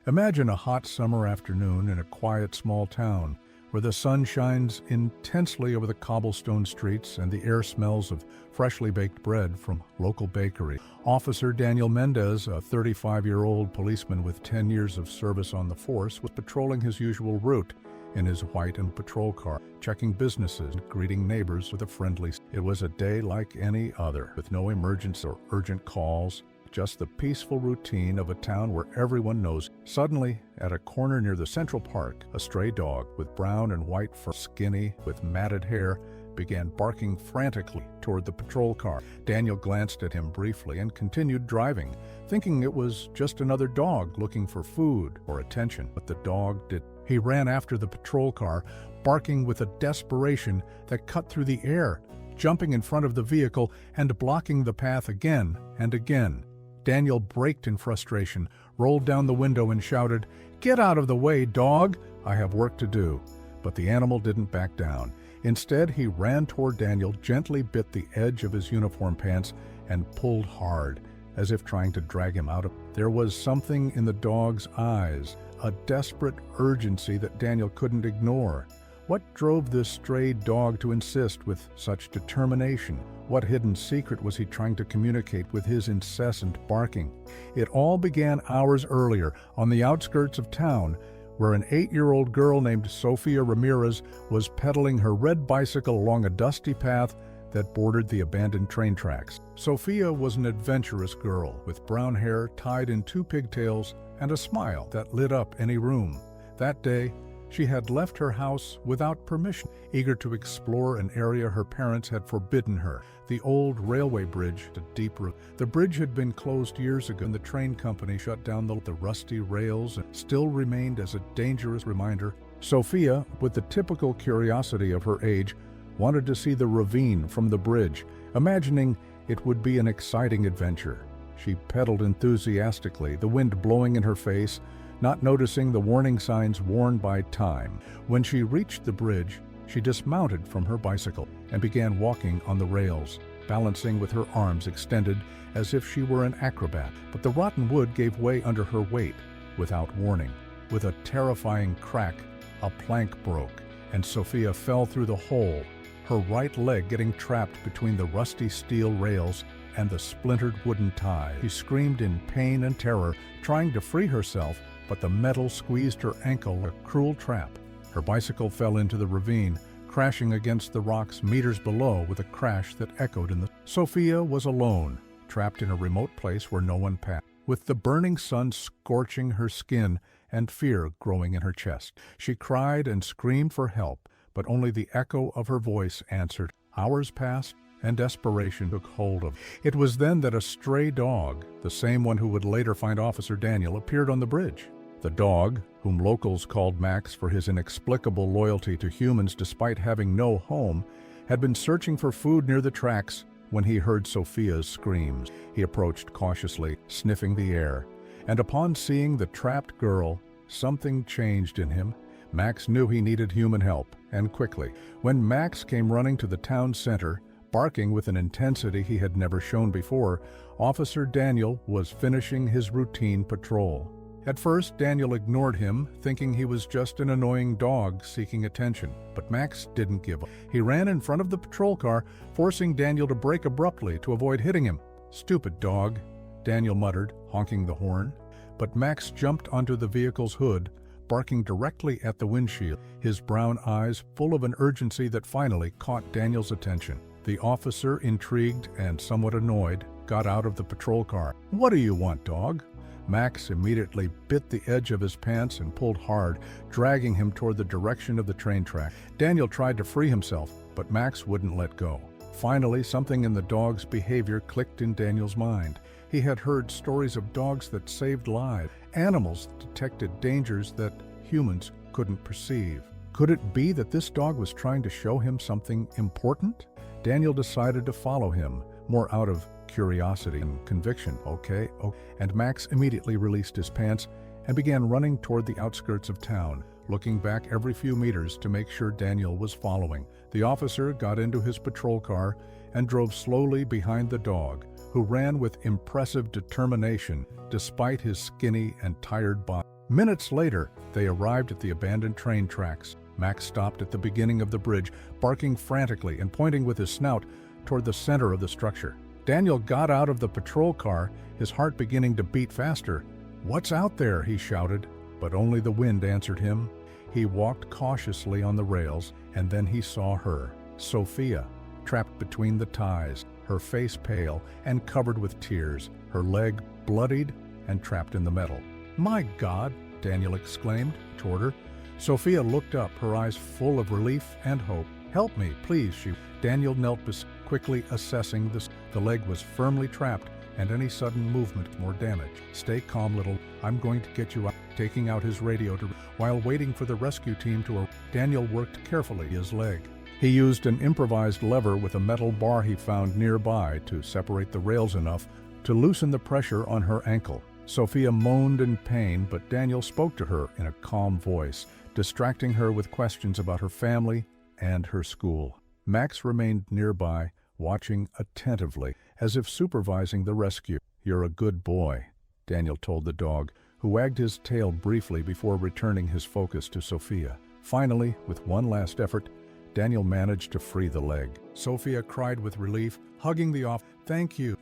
Imagine a hot summer afternoon in a quiet small town where the sun shines intensely over the cobblestone streets and the air smells of freshly baked bread from local bakery. Officer Daniel Mendez, a 35-year-old policeman with 10 years of service on the force, was patrolling his usual route in his white and patrol car, checking businesses and greeting neighbors with a friendly. It was a day like any other, with no emergency or urgent calls, just the peaceful routine of a town where everyone knows. Suddenly, at a corner near the Central Park, a stray dog with brown and white fur, skinny, with matted hair, began barking frantically toward the patrol car. Daniel glanced at him briefly and continued driving, thinking it was just another dog looking for food or attention. But the dog did. He ran after the patrol car, barking with a desperation that cut through the air, jumping in front of the vehicle and blocking the path again and again. Daniel braked in frustration, rolled down the window and shouted, "Get out of the way, dog! I have work to do." But the animal didn't back down. Instead, he ran toward Daniel, gently bit the edge of his uniform pants, and pulled hard, as if trying to drag him out of. There was something in the dog's eyes, a desperate urgency that Daniel couldn't ignore. What drove this stray dog to insist with such determination? What hidden secret was he trying to communicate with his incessant barking? It all began hours earlier, on the outskirts of town, where an 8-year-old girl named Sofia Ramirez was pedaling her red bicycle along a dusty path that bordered the abandoned train tracks. Sofia was an adventurous girl with brown hair tied in 2 pigtails and a smile that lit up any room. That day, she had left her house without permission, eager to explore an area her parents had forbidden her, the old railway bridge to deep root. The bridge had been closed years ago and the train company shut down the rusty rails and still remained as a dangerous reminder. Sofia, with the typical curiosity of her age, wanted to see the ravine from the bridge, imagining it would be an exciting adventure. She pedaled enthusiastically, the wind blowing in her face, not noticing the warning signs worn by time. When she reached the bridge, she dismounted from her bicycle and began walking on the rails, balancing with her arms extended as if she were an acrobat. But the rotten wood gave way under her weight without warning. With a terrifying crack, a plank broke, and Sofia fell through the hole, her right leg getting trapped between the rusty steel rails and the splintered wooden tie. She screamed in pain and terror, trying to free herself, but the metal squeezed her ankle, a cruel trap. Her bicycle fell into the ravine, crashing against the rocks meters below with a crash that echoed in the... Sofia was alone, trapped in a remote place where no one passed, with the burning sun scorching her skin and fear growing in her chest. She cried and screamed for help, but only the echo of her voice answered. Hours passed, and desperation took hold of. It was then that a stray dog, the same one who would later find Officer Daniel, appeared on the bridge. The dog, whom locals called Max for his inexplicable loyalty to humans despite having no home, had been searching for food near the tracks when he heard Sofia's screams. He approached cautiously, sniffing the air, and upon seeing the trapped girl, something changed in him. Max knew he needed human help, and quickly. When Max came running to the town center, barking with an intensity he had never shown before, Officer Daniel was finishing his routine patrol. At first, Daniel ignored him, thinking he was just an annoying dog seeking attention. But Max didn't give up. He ran in front of the patrol car, forcing Daniel to brake abruptly to avoid hitting him. "Stupid dog," Daniel muttered, honking the horn. But Max jumped onto the vehicle's hood, barking directly at the windshield, his brown eyes full of an urgency that finally caught Daniel's attention. The officer, intrigued and somewhat annoyed, got out of the patrol car. "What do you want, dog?" Max immediately bit the edge of his pants and pulled hard, dragging him toward the direction of the train track. Daniel tried to free himself, but Max wouldn't let go. Finally, something in the dog's behavior clicked in Daniel's mind. He had heard stories of dogs that saved lives, animals that detected dangers that humans couldn't perceive. Could it be that this dog was trying to show him something important? Daniel decided to follow him, more out of curiosity and conviction. Okay. And Max immediately released his pants and began running toward the outskirts of town, looking back every few meters to make sure Daniel was following. The officer got into his patrol car and drove slowly behind the dog, who ran with impressive determination despite his skinny and tired body. Minutes later, they arrived at the abandoned train tracks. Max stopped at the beginning of the bridge, barking frantically and pointing with his snout toward the center of the structure. Daniel got out of the patrol car, his heart beginning to beat faster. "What's out there?" he shouted, but only the wind answered him. He walked cautiously on the rails, and then he saw her, Sophia, trapped between the ties, her face pale and covered with tears, her leg bloodied and trapped in the metal. "My God!" Daniel exclaimed toward her. Sophia looked up, her eyes full of relief and hope. "Help me, please," Daniel knelt quickly assessing this. The leg was firmly trapped, and any sudden movement more damage. "Stay calm, little. I'm going to get you out." Taking out his radio while waiting for the rescue team to arrive, Daniel worked carefully his leg. He used an improvised lever with a metal bar he found nearby to separate the rails enough to loosen the pressure on her ankle. Sophia moaned in pain, but Daniel spoke to her in a calm voice, distracting her with questions about her family and her school. Max remained nearby, watching attentively, as if supervising the rescue. "You're a good boy," Daniel told the dog, who wagged his tail briefly before returning his focus to Sophia. Finally, with one last effort, Daniel managed to free the leg. Sophia cried with relief, hugging the officer. Thank you.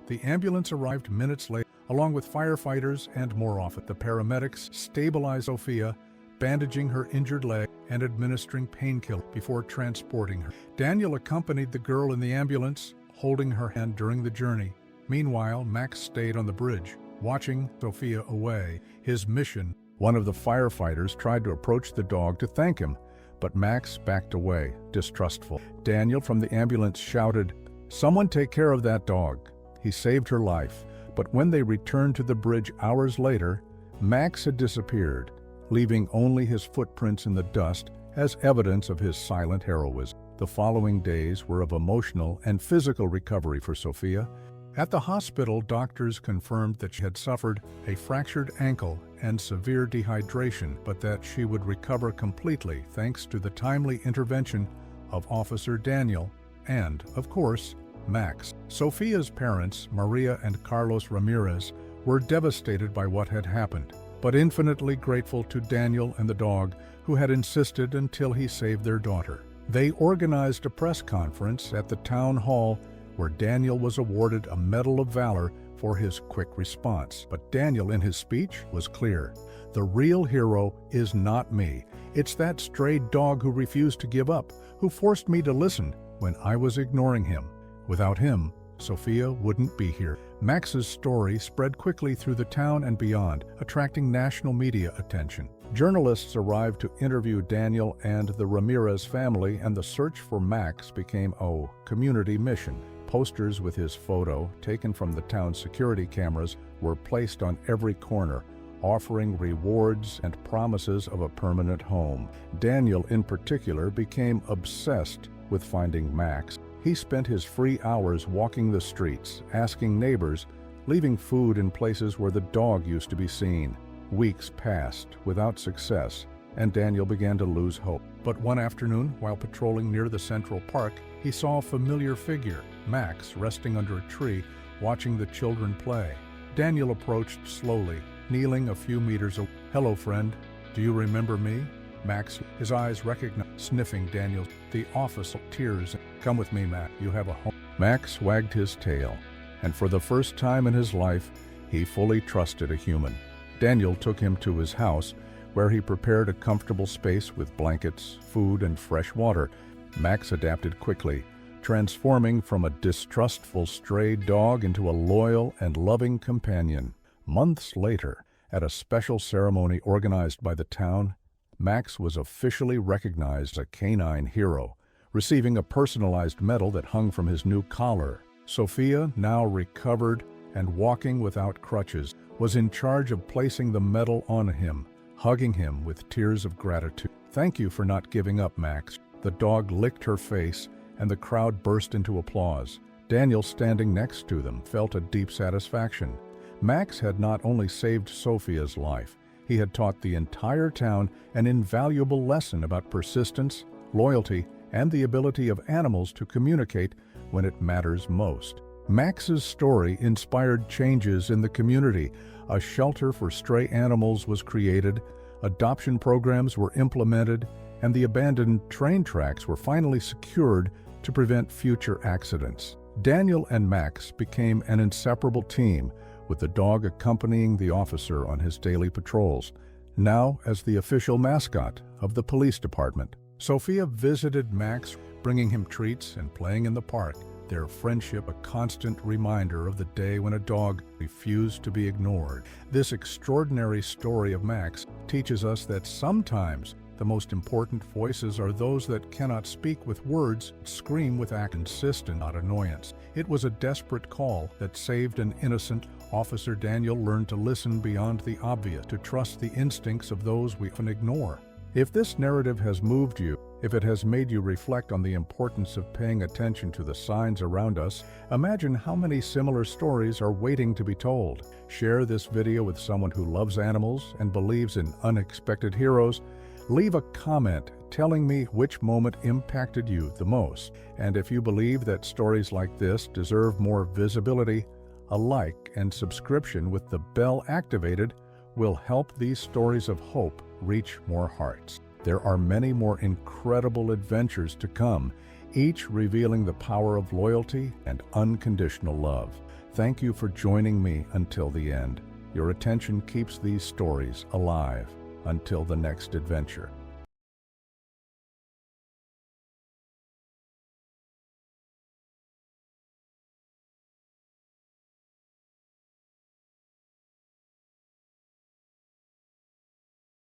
The ambulance arrived minutes later, along with firefighters and more officers. The paramedics stabilized Sophia, bandaging her injured leg and administering painkillers before transporting her. Daniel accompanied the girl in the ambulance, holding her hand during the journey. Meanwhile, Max stayed on the bridge, watching Sophia away. His mission. One of the firefighters tried to approach the dog to thank him, but Max backed away, distrustful. Daniel from the ambulance shouted, "Someone take care of that dog." He saved her life, but when they returned to the bridge hours later, Max had disappeared, leaving only his footprints in the dust as evidence of his silent heroism. The following days were of emotional and physical recovery for Sophia. At the hospital, doctors confirmed that she had suffered a fractured ankle and severe dehydration, but that she would recover completely thanks to the timely intervention of Officer Daniel and, of course, Max. Sophia's parents, Maria and Carlos Ramirez, were devastated by what had happened, but infinitely grateful to Daniel and the dog, who had insisted until he saved their daughter. They organized a press conference at the town hall where Daniel was awarded a Medal of Valor for his quick response. But Daniel, in his speech, was clear. "The real hero is not me. It's that stray dog who refused to give up, who forced me to listen when I was ignoring him. Without him, Sophia wouldn't be here." Max's story spread quickly through the town and beyond, attracting national media attention. Journalists arrived to interview Daniel and the Ramirez family, and the search for Max became a community mission. Posters with his photo, taken from the town's security cameras, were placed on every corner, offering rewards and promises of a permanent home. Daniel, in particular, became obsessed with finding Max. He spent his free hours walking the streets, asking neighbors, leaving food in places where the dog used to be seen. Weeks passed without success, and Daniel began to lose hope. But one afternoon, while patrolling near the Central Park, he saw a familiar figure, Max, resting under a tree, watching the children play. Daniel approached slowly, kneeling a few meters away. "Hello, friend. Do you remember me?" Max, his eyes recognized, sniffing Daniel's. The officer, tears. "Come with me, Max. You have a home." Max wagged his tail, and for the first time in his life, he fully trusted a human. Daniel took him to his house, where he prepared a comfortable space with blankets, food, and fresh water. Max adapted quickly, transforming from a distrustful stray dog into a loyal and loving companion. Months later, at a special ceremony organized by the town, Max was officially recognized as a canine hero, receiving a personalized medal that hung from his new collar. Sophia, now recovered and walking without crutches, was in charge of placing the medal on him, hugging him with tears of gratitude. "Thank you for not giving up, Max." The dog licked her face, and the crowd burst into applause. Daniel, standing next to them, felt a deep satisfaction. Max had not only saved Sophia's life, he had taught the entire town an invaluable lesson about persistence, loyalty, and the ability of animals to communicate when it matters most. Max's story inspired changes in the community. A shelter for stray animals was created, adoption programs were implemented, and the abandoned train tracks were finally secured to prevent future accidents. Daniel and Max became an inseparable team, with the dog accompanying the officer on his daily patrols, now as the official mascot of the police department. Sophia visited Max, bringing him treats and playing in the park, their friendship a constant reminder of the day when a dog refused to be ignored. This extraordinary story of Max teaches us that sometimes the most important voices are those that cannot speak with words, scream with act, insist and not annoyance. It was a desperate call that saved an innocent. Officer Daniel learned to listen beyond the obvious, to trust the instincts of those we often ignore. If this narrative has moved you, if it has made you reflect on the importance of paying attention to the signs around us, imagine how many similar stories are waiting to be told. Share this video with someone who loves animals and believes in unexpected heroes. Leave a comment telling me which moment impacted you the most. And if you believe that stories like this deserve more visibility, a like and subscription with the bell activated will help these stories of hope reach more hearts. There are many more incredible adventures to come, each revealing the power of loyalty and unconditional love. Thank you for joining me until the end. Your attention keeps these stories alive. Until the next adventure.